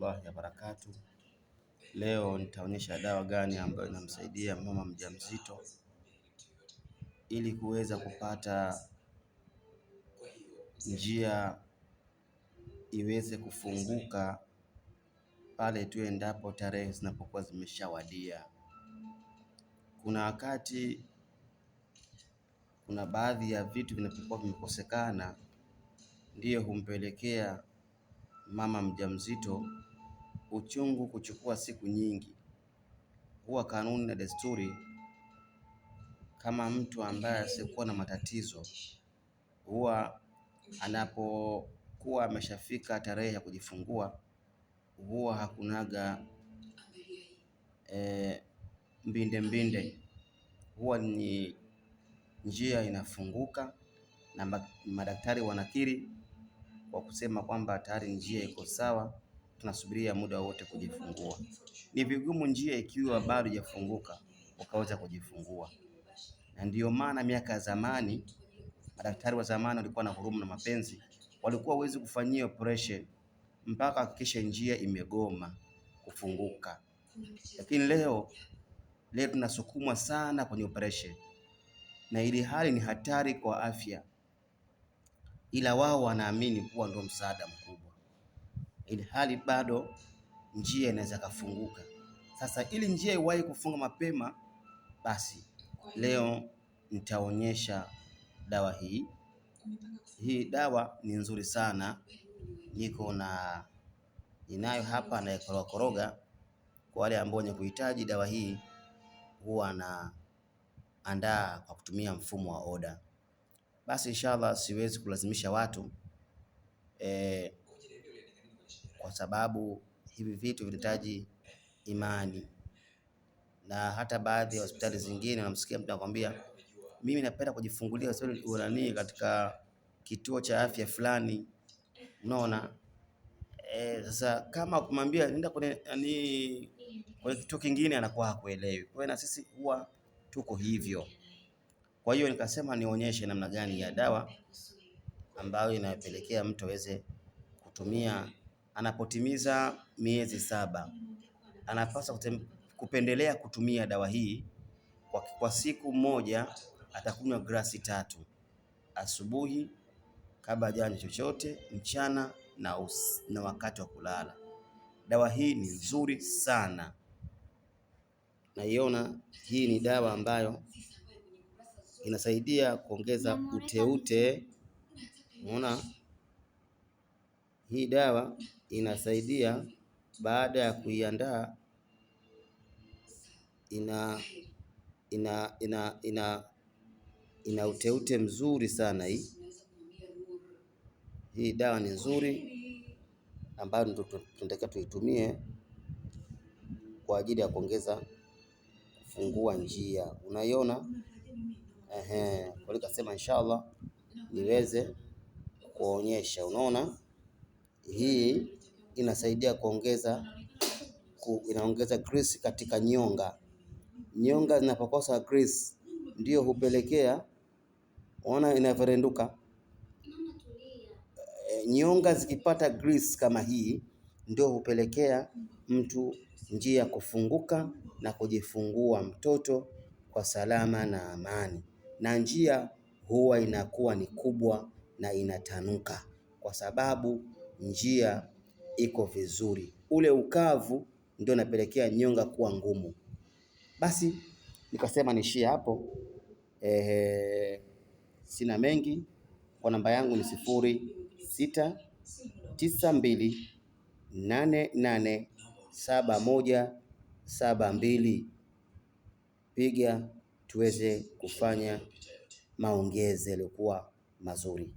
warahmatullahi wabarakatuh. Leo nitaonyesha dawa gani ambayo inamsaidia mama mjamzito ili kuweza kupata njia iweze kufunguka pale tu endapo tarehe zinapokuwa zimeshawadia. Kuna wakati kuna baadhi ya vitu vinapokuwa vimekosekana, ndiyo humpelekea mama mjamzito uchungu kuchukua siku nyingi. Huwa kanuni na desturi, kama mtu ambaye asiyekuwa na matatizo, huwa anapokuwa ameshafika tarehe ya kujifungua, huwa hakunaga mbinde, huwa ni njia inafunguka na madaktari wanakiri kwa kusema kwamba tayari njia iko sawa, tunasubiria muda wote kujifungua. Ni vigumu njia ikiwa bado haijafunguka ukaweza kujifungua, na ndiyo maana miaka ya zamani madaktari wa zamani walikuwa na huruma na mapenzi, walikuwa hawezi kufanyia operation mpaka hakikisha njia imegoma kufunguka. Lakini leo tunasukumwa sana kwenye operation, na ili hali ni hatari kwa afya, ila wao wanaamini kuwa ndio msaada mkubwa, ili hali bado njia inaweza kufunguka. Sasa ili njia iwahi kufunga mapema, basi leo nitaonyesha dawa hii. Hii dawa ni nzuri sana, ninayo hapa na koroga. Kwa wale ambao wenye kuhitaji dawa hii, huwa naandaa kwa kutumia mfumo wa oda. Basi inshallah siwezi kulazimisha watu kwa sababu hivi vitu vinahitaji imani, na hata baadhi ya hospitali zingine unamsikia mtu anakuambia mimi napenda kujifungulia hospitali katika kituo cha afya fulani. Unaona? Sasa kama kumwambia nenda kwenye kituo kingine, anakuwa hakuelewi. Kwa hiyo na sisi huwa tuko hivyo. Kwa hiyo nikasema nionyeshe namna gani ya dawa ambayo inapelekea mtu aweze kutumia anapotimiza miezi 7. Anapaswa kupendelea kutumia dawa hii kwa siku moja. Atakunywa glasi 3 asubuhi kabla hajanywa chochote, mchana na wakati wa kulala. Dawa hii ni nzuri sana. Naiona hii ni dawa ambayo inasaidia kuongeza uteute. Unaona? Hii dawa inasaidia baada ya kuiandaa, ina uteute mzuri sana hii dawa ni nzuri ambayo tunataka tuitumie kwa ajili ya kuongeza kufungua njia. Unaiona? Kwa nikasema inshallah niweze kuonyesha. Unaona? Hii inasaidia inaongeza grease katika nyonga. Nyonga zinapokosa grease ndio hupelekea, unaona inavyorenduka. Nyonga zikipata grease kama hii ndio hupelekea mtu njia kufunguka na kujifungua mtoto kwa salama na amani, na njia huwa inakuwa ni kubwa na inatanuka kwa sababu njia iko vizuri. Ule ukavu ndio unapelekea nyonga kuwa ngumu. Basi nikasema niishie hapo. Sina mengi. Kwa namba yangu ni 0692887172. Piga tuweze kufanya maongezi yaliyokuwa mazuri.